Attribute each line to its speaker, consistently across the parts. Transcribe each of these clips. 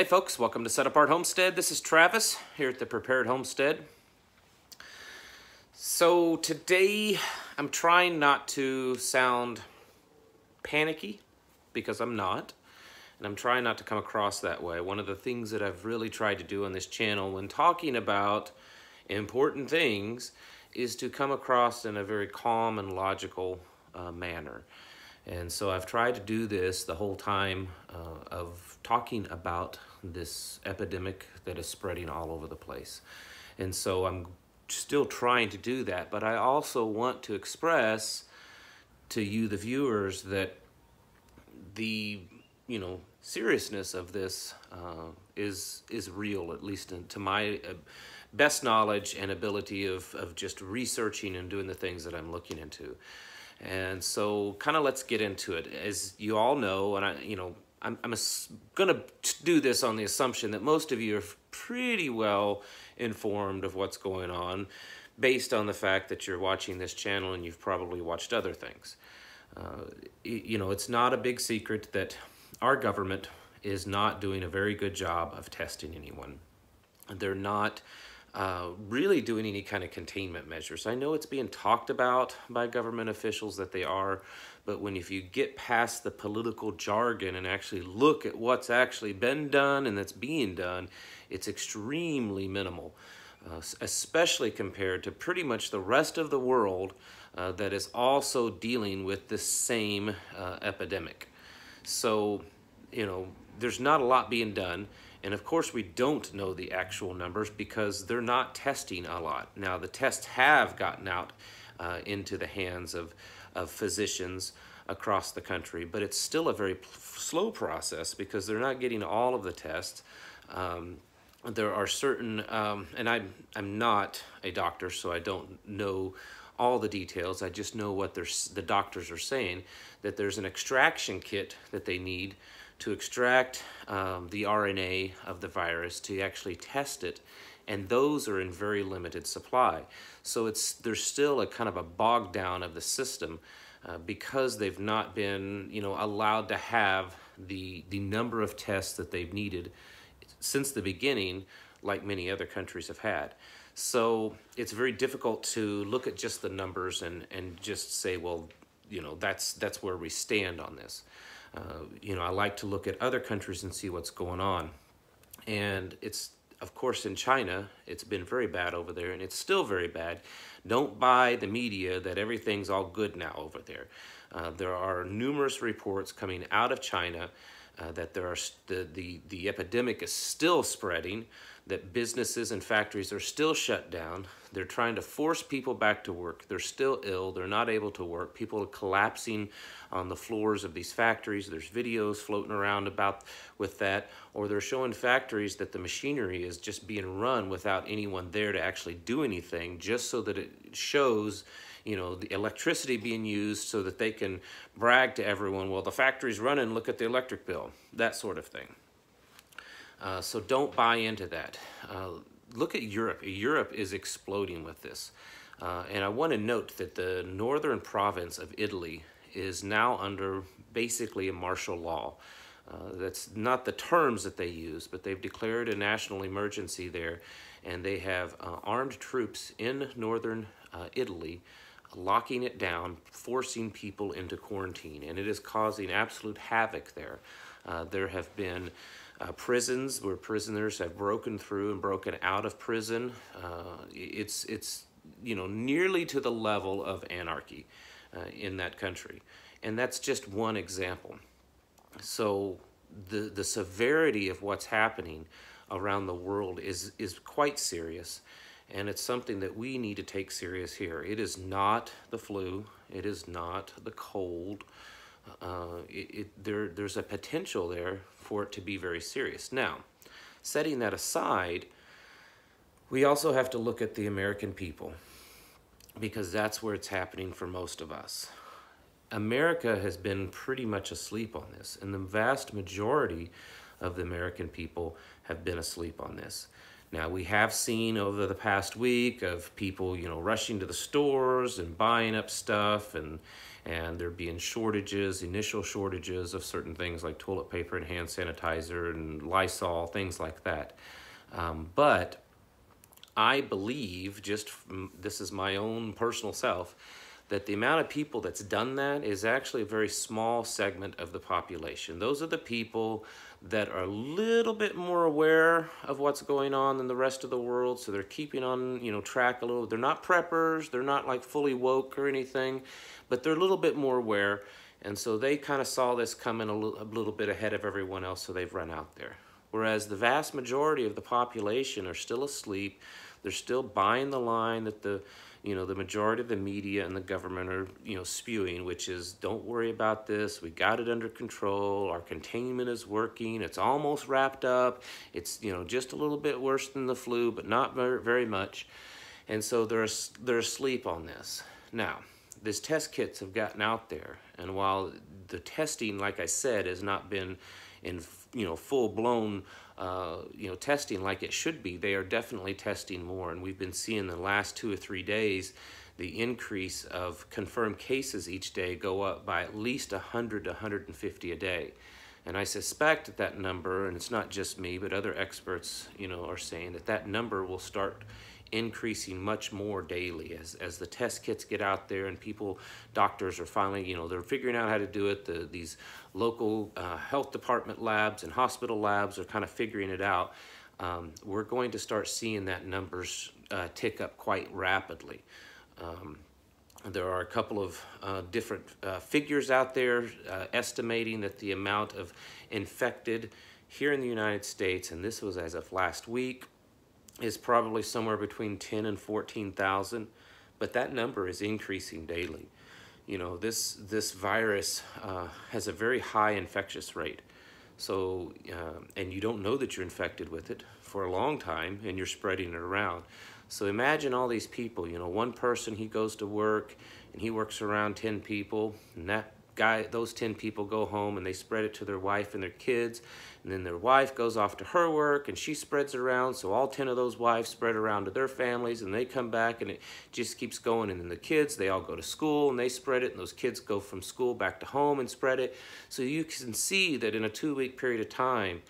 Speaker 1: Hey folks, welcome to Set Apart Homestead. This is Travis here at the Prepared Homestead. So today I'm trying not to sound panicky because I'm not, and I'm trying not to come across that way. One of the things that I've really tried to do on this channel when talking about important things is to come across in a very calm and logical manner. And so I've tried to do this the whole time of talking about this epidemic that is spreading all over the place. And so I'm still trying to do that, but I also want to express to you, the viewers, that the seriousness of this is real, at least to my best knowledge and ability of just researching and doing the things that I'm looking into. And so kind of let's get into it. As you all know, and I'm going to do this on the assumption that most of you are pretty well informed of what's going on based on the fact that you're watching this channel and you've probably watched other things. It's not a big secret that our government is not doing a very good job of testing anyone. They're not really doing any kind of containment measures. I know it's being talked about by government officials that they are, but if you get past the political jargon and actually look at what's actually been done and that's being done, it's extremely minimal, especially compared to pretty much the rest of the world that is also dealing with this same epidemic. So, there's not a lot being done. And of course, we don't know the actual numbers because they're not testing a lot. Now, the tests have gotten out into the hands of physicians across the country, but it's still a very slow process because they're not getting all of the tests. There are certain, and I'm not a doctor, so I don't know all the details. I just know what the doctors are saying, that there's an extraction kit that they need to extract the RNA of the virus to actually test it, and those are in very limited supply. So there's still a kind of a bog down of the system because they've not been allowed to have the number of tests that they've needed since the beginning, like many other countries have had. So it's very difficult to look at just the numbers and just say, well, that's where we stand on this. I like to look at other countries and see what's going on. And it's, of course, in China, it's been very bad over there, and it's still very bad. Don't buy the media that everything's all good now over there. There are numerous reports coming out of China that the epidemic is still spreading, that businesses and factories are still shut down. They're trying to force people back to work. They're still ill. They're not able to work. People are collapsing on the floors of these factories. There's videos floating around with that, or they're showing factories that the machinery is just being run without anyone there to actually do anything, just so that it shows the electricity being used so that they can brag to everyone, well, the factory's running, look at the electric bill, that sort of thing. So don't buy into that. Look at Europe. Europe is exploding with this. And I want to note that the northern province of Italy is now under basically a martial law. That's not the terms that they use, but they've declared a national emergency there, and they have armed troops in northern Italy locking it down, forcing people into quarantine, and it is causing absolute havoc there. There have been prisons where prisoners have broken through and broken out of prison. It's nearly to the level of anarchy in that country, and that's just one example. So the severity of what's happening around the world is quite serious. And it's something that we need to take serious here. It is not the flu. It is not the cold. There's a potential there for it to be very serious. Now, setting that aside, we also have to look at the American people, because that's where it's happening for most of us. America has been pretty much asleep on this, and the vast majority of the American people have been asleep on this. Now, we have seen over the past week of people, rushing to the stores and buying up stuff, and and there being shortages, initial shortages of certain things like toilet paper and hand sanitizer and Lysol, things like that. But I believe, this is my own personal self, that the amount of people that's done that is actually a very small segment of the population. Those are the people that are a little bit more aware of what's going on than the rest of the world, so they're keeping on, track a little. They're not preppers, they're not like fully woke or anything, but they're a little bit more aware, and so they kind of saw this coming a little bit ahead of everyone else, so they've run out there. Whereas the vast majority of the population are still asleep. They're still buying the line that the majority of the media and the government are, spewing, which is, don't worry about this. We got it under control. Our containment is working. It's almost wrapped up. It's, just a little bit worse than the flu, but not very much. And so they're asleep on this. Now, these test kits have gotten out there, and while the testing, like I said, has not been in full-blown testing like it should be, they are definitely testing more. And we've been seeing the last 2 or 3 days the increase of confirmed cases each day go up by at least 100 to 150 a day. And I suspect that number, and it's not just me, but other experts, are saying that number will start increasing much more daily as the test kits get out there, and doctors are finally, they're figuring out how to do it. These local health department labs and hospital labs are kind of figuring it out. We're going to start seeing that numbers tick up quite rapidly. There are a couple of different figures out there estimating that the amount of infected here in the United States, and this was as of last week, is probably somewhere between 10 and 14,000, but that number is increasing daily. This virus has a very high infectious rate. So, and you don't know that you're infected with it for a long time, and you're spreading it around. So imagine all these people, one person, he goes to work, and he works around 10 people, and those 10 people go home and they spread it to their wife and their kids, and then their wife goes off to her work and she spreads it around, so all 10 of those wives spread around to their families, and they come back, and it just keeps going. And then the kids, they all go to school and they spread it, and those kids go from school back to home and spread it. So you can see that in a 2-week period of time,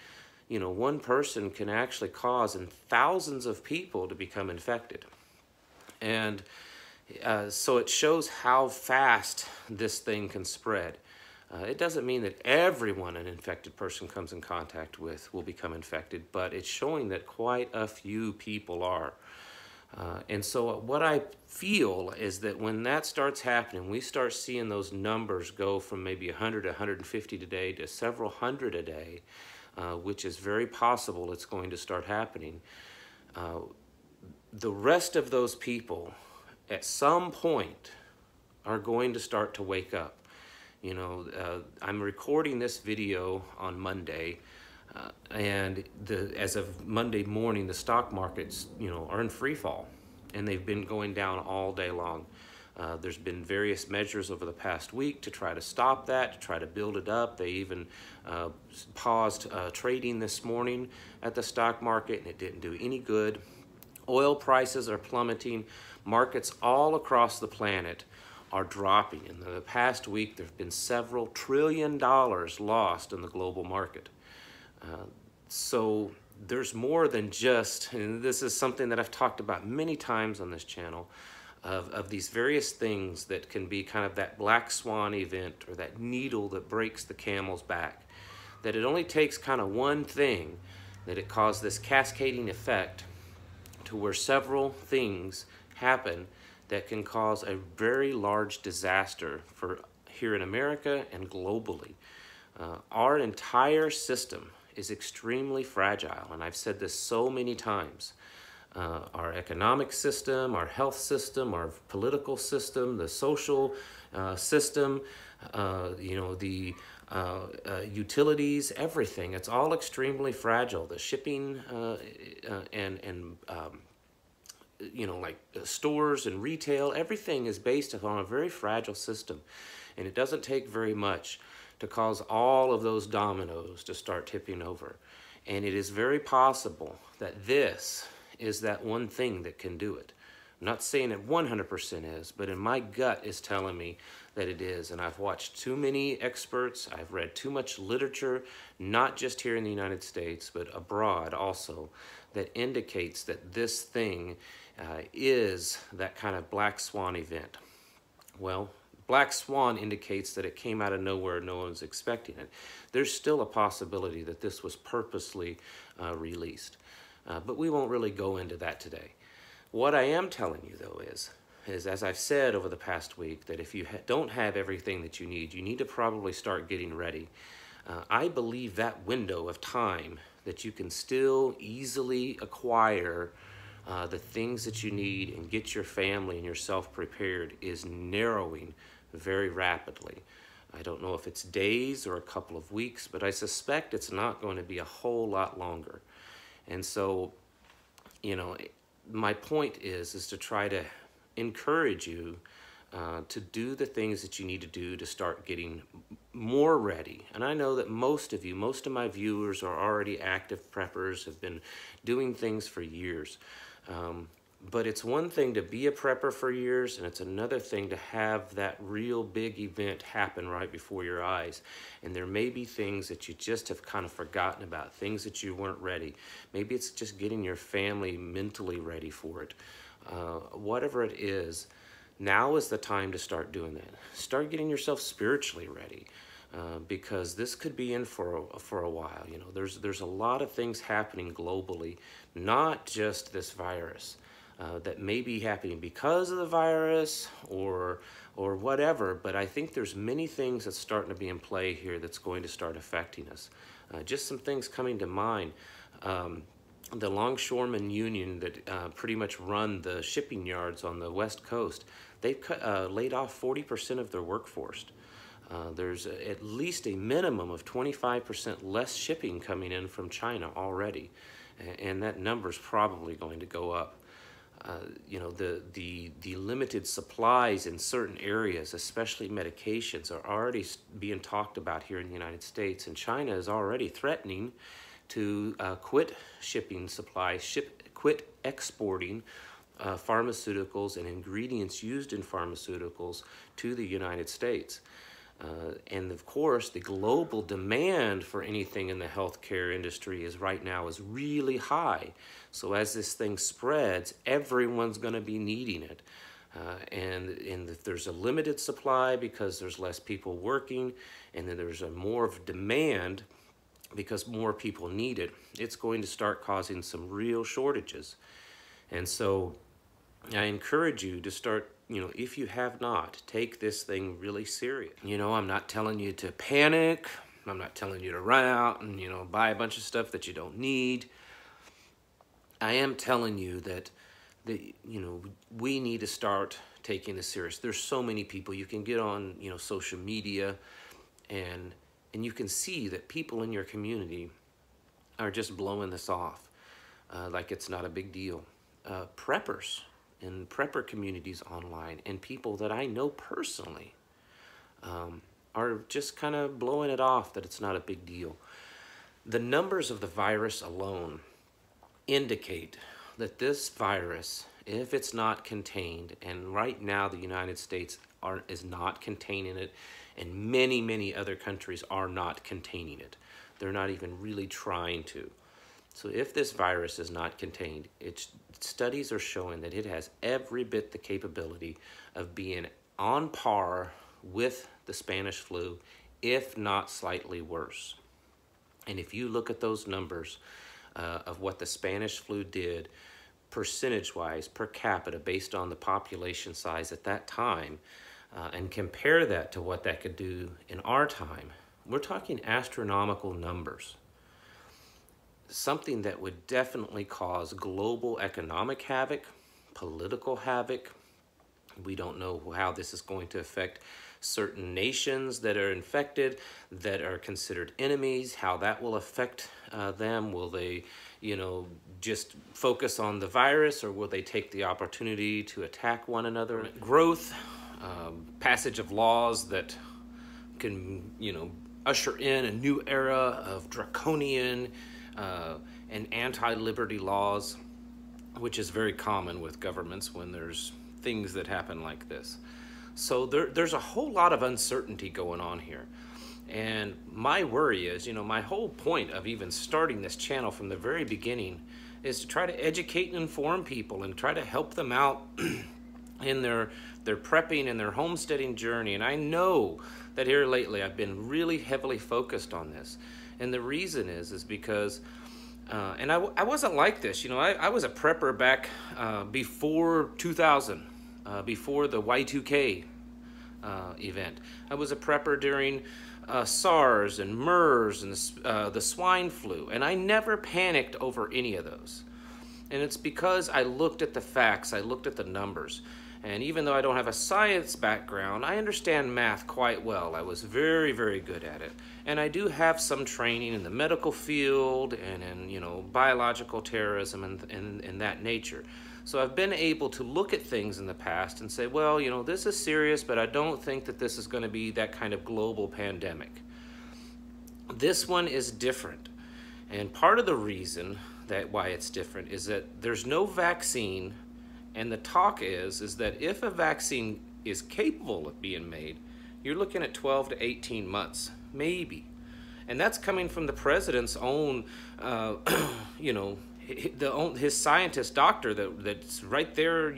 Speaker 1: one person can actually cause thousands of people to become infected. And so it shows how fast this thing can spread. It doesn't mean that everyone an infected person comes in contact with will become infected, but it's showing that quite a few people are. And so what I feel is that when that starts happening, we start seeing those numbers go from maybe 100 to 150 today to several hundred a day, which is very possible it's going to start happening. The rest of those people at some point are going to start to wake up. I'm recording this video on Monday, and as of Monday morning, the stock markets, are in free fall, and they've been going down all day long. There's been various measures over the past week to try to stop that, to try to build it up. They even paused trading this morning at the stock market, and it didn't do any good. Oil prices are plummeting. Markets all across the planet are dropping. In the past week, there have been several $1 trillion lost in the global market. So there's more than just, and this is something that I've talked about many times on this channel, of these various things that can be kind of that black swan event, or that needle that breaks the camel's back. That it only takes kind of one thing, that it caused this cascading effect to where several things happen that can cause a very large disaster for here in America and globally. Our entire system is extremely fragile, and I've said this so many times. Our economic system, our health system, our political system, the social system, the utilities, everything. It's all extremely fragile. The shipping like stores and retail, everything is based upon a very fragile system. And it doesn't take very much to cause all of those dominoes to start tipping over. And it is very possible that this is that one thing that can do it. I'm not saying it 100% is, but in my gut is telling me that it is. And I've watched too many experts. I've read too much literature, not just here in the United States, but abroad also, that indicates that this thing is that kind of black swan event. Well, black swan indicates that it came out of nowhere, no one's expecting it. There's still a possibility that this was purposely released, but we won't really go into that today. What I am telling you, though, is as I've said over the past week, that if you don't have everything that you need to probably start getting ready. I believe that window of time that you can still easily acquire the things that you need and get your family and yourself prepared is narrowing very rapidly. I don't know if it's days or a couple of weeks, but I suspect it's not going to be a whole lot longer. And so, you know, my point is to try to encourage you to do the things that you need to do to start getting more ready. And I know that most of my viewers are already active preppers, have been doing things for years. But it's one thing to be a prepper for years, and it's another thing to have that real big event happen right before your eyes. And there may be things that you just have kind of forgotten about, things that you weren't ready. Maybe it's just getting your family mentally ready for it. Whatever it is, now is the time to start doing that. Start getting yourself spiritually ready. Because this could be in for a while. You know, there's a lot of things happening globally, not just this virus, that may be happening because of the virus or whatever. But I think there's many things that's starting to be in play here that's going to start affecting us. Just some things coming to mind. The Longshoremen Union that pretty much run the shipping yards on the West Coast, they've laid off 40% of their workforce. There's at least a minimum of 25% less shipping coming in from China already, and that number's probably going to go up. You know, the limited supplies in certain areas, especially medications, are already being talked about here in the United States, and China is already threatening to quit shipping supplies, quit exporting pharmaceuticals and ingredients used in pharmaceuticals to the United States. And of course, the global demand for anything in the healthcare industry is really high. So as this thing spreads, everyone's going to be needing it. And if there's a limited supply because there's less people working, and then there's more of demand because more people need it, it's going to start causing some real shortages. And so I encourage you to start, you know, if you have not, take this thing really serious. You know, I'm not telling you to panic. I'm not telling you to run out and, you know, buy a bunch of stuff that you don't need. I am telling you that, you know, we need to start taking this serious. There's so many people. You can get on, you know, social media and you can see that people in your community are just blowing this off like it's not a big deal. Preppers and prepper communities online and people that I know personally are just kind of blowing it off that it's not a big deal. The numbers of the virus alone indicate that this virus, if it's not contained, and right now the United States is not containing it, and many other countries are not containing it. They're not even really trying to. So if this virus is not contained, studies are showing that it has every bit the capability of being on par with the Spanish flu, if not slightly worse. And if you look at those numbers of what the Spanish flu did percentage-wise per capita based on the population size at that time, and compare that to what that could do in our time, we're talking astronomical numbers. Something that would definitely cause global economic havoc, political havoc. We don't know how this is going to affect certain nations that are infected, that are considered enemies, how that will affect them. Will they, you know, just focus on the virus, or will they take the opportunity to attack one another? Growth, passage of laws that can, you know, usher in a new era of draconian and anti-liberty laws. which is very common with governments when there's things that happen like this. So there's a whole lot of uncertainty going on here. And my worry is, my whole point of even starting this channel from the very beginning is to try to educate and inform people and try to help them out in their prepping and their homesteading journey. And I know that here lately I've been really heavily focused on this. And the reason is because, and I wasn't like this, I was a prepper back before 2000, before the Y2K event. I was a prepper during SARS and MERS and the swine flu, and I never panicked over any of those. And it's because I looked at the facts, I looked at the numbers. And even though I don't have a science background, I understand math quite well. I was very, very good at it. And I do have some training in the medical field and in, biological terrorism and that nature. So I've been able to look at things in the past and say, well, this is serious, but I don't think that this is going to be that kind of global pandemic. This one is different. And part of the reason why it's different is that there's no vaccine. And the talk is that if a vaccine is capable of being made, you're looking at 12 to 18 months, maybe. And that's coming from the president's own, his scientist doctor that's right there,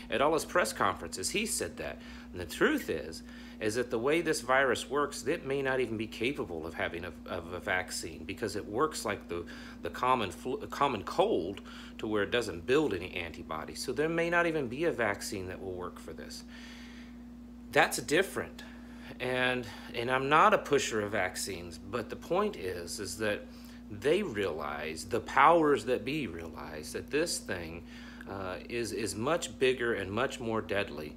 Speaker 1: at all his press conferences. He said that. And the truth is that the way this virus works, it may not even be capable of having a vaccine, because it works like the common cold, to where it doesn't build any antibodies. So there may not even be a vaccine that will work for this. That's different. And I'm not a pusher of vaccines, but the point is that they realize, the powers that be realize, that this thing is much bigger and much more deadly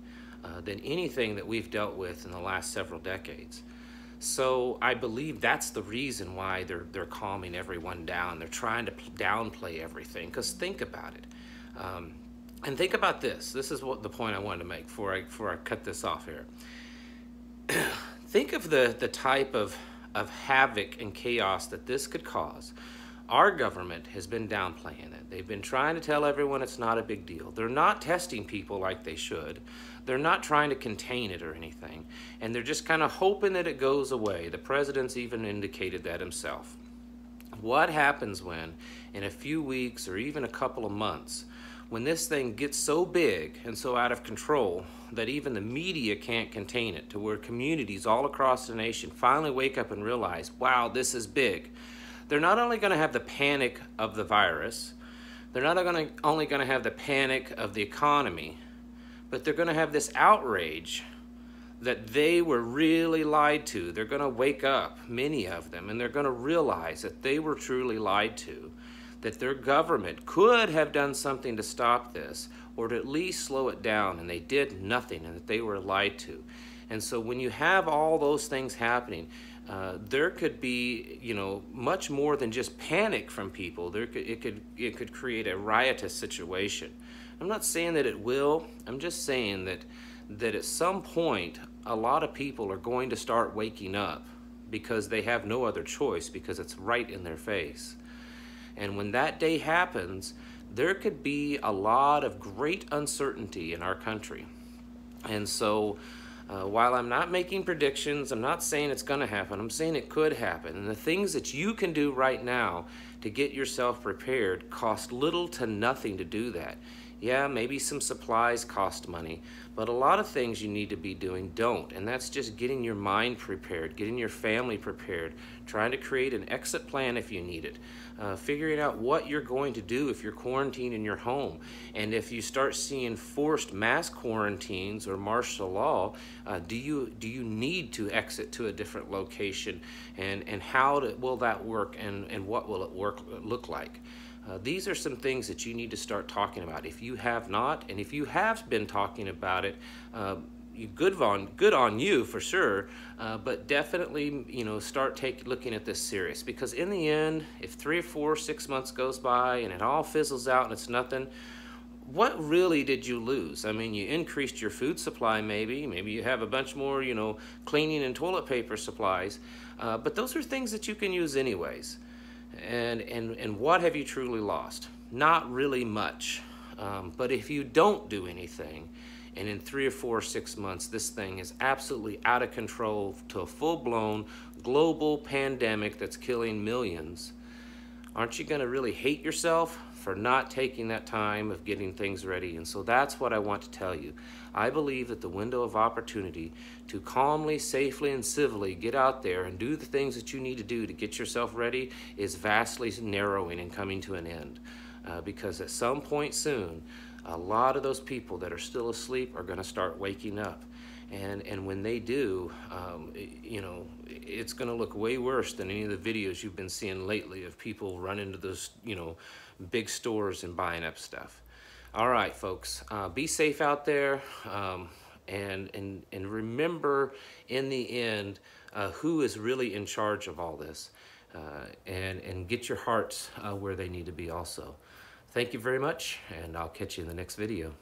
Speaker 1: than anything that we've dealt with in the last several decades. So I believe that's the reason why they're calming everyone down. They're trying to downplay everything, because think about it. And think about this. This is what the point I wanted to make before I cut this off here. Think of the type of havoc and chaos that this could cause. Our government has been downplaying it. They've been trying to tell everyone it's not a big deal. They're not testing people like they should. They're not trying to contain it or anything. And they're just kind of hoping that it goes away. The president's even indicated that himself. What happens when, in a few weeks or even a couple of months, when this thing gets so big and so out of control that even the media can't contain it, to where communities all across the nation finally wake up and realize, wow, this is big? They're not only going to have the panic of the virus, they're not only going to have the panic of the economy, but they're going to have this outrage that they were really lied to. They're going to wake up, many of them, and they're going to realize that they were truly lied to, that their government could have done something to stop this, or to at least slow it down, and they did nothing, and that they were lied to. And so when you have all those things happening, there could be, much more than just panic from people. It could create a riotous situation. I'm not saying that it will. I'm just saying that at some point, a lot of people are going to start waking up, because they have no other choice, because it's right in their face. And when that day happens, there could be a lot of great uncertainty in our country. And so while I'm not making predictions, I'm not saying it's going to happen, I'm saying it could happen. And the things that you can do right now to get yourself prepared cost little to nothing to do that. Yeah, maybe some supplies cost money, but a lot of things you need to be doing don't. And that's just getting your mind prepared, getting your family prepared, trying to create an exit plan if you need it, figuring out what you're going to do if you're quarantined in your home. And if you start seeing forced mass quarantines or martial law, do you need to exit to a different location? And how will that work, and what will it look like? These are some things that you need to start talking about if you have not, and if you have been talking about it, good on you for sure, but definitely start looking at this serious, because in the end, if 3 or 4, 6 months goes by and it all fizzles out and it's nothing, what really did you lose? I mean, you increased your food supply, maybe you have a bunch more cleaning and toilet paper supplies, but those are things that you can use anyways. And what have you truly lost? Not really much. But if you don't do anything, and in 3 or 4 or 6 months, this thing is absolutely out of control to a full-blown global pandemic that's killing millions, aren't you going to really hate yourself for not taking that time of getting things ready? And so that's what I want to tell you. I believe that the window of opportunity to calmly, safely, and civilly get out there and do the things that you need to do to get yourself ready is vastly narrowing and coming to an end. Because at some point soon, a lot of those people that are still asleep are going to start waking up. And when they do, you know, it's going to look way worse than any of the videos you've been seeing lately of people running to those, you know, big stores and buying up stuff. All right, folks, be safe out there, and remember, in the end, who is really in charge of all this, and get your hearts where they need to be also. Thank you very much, and I'll catch you in the next video.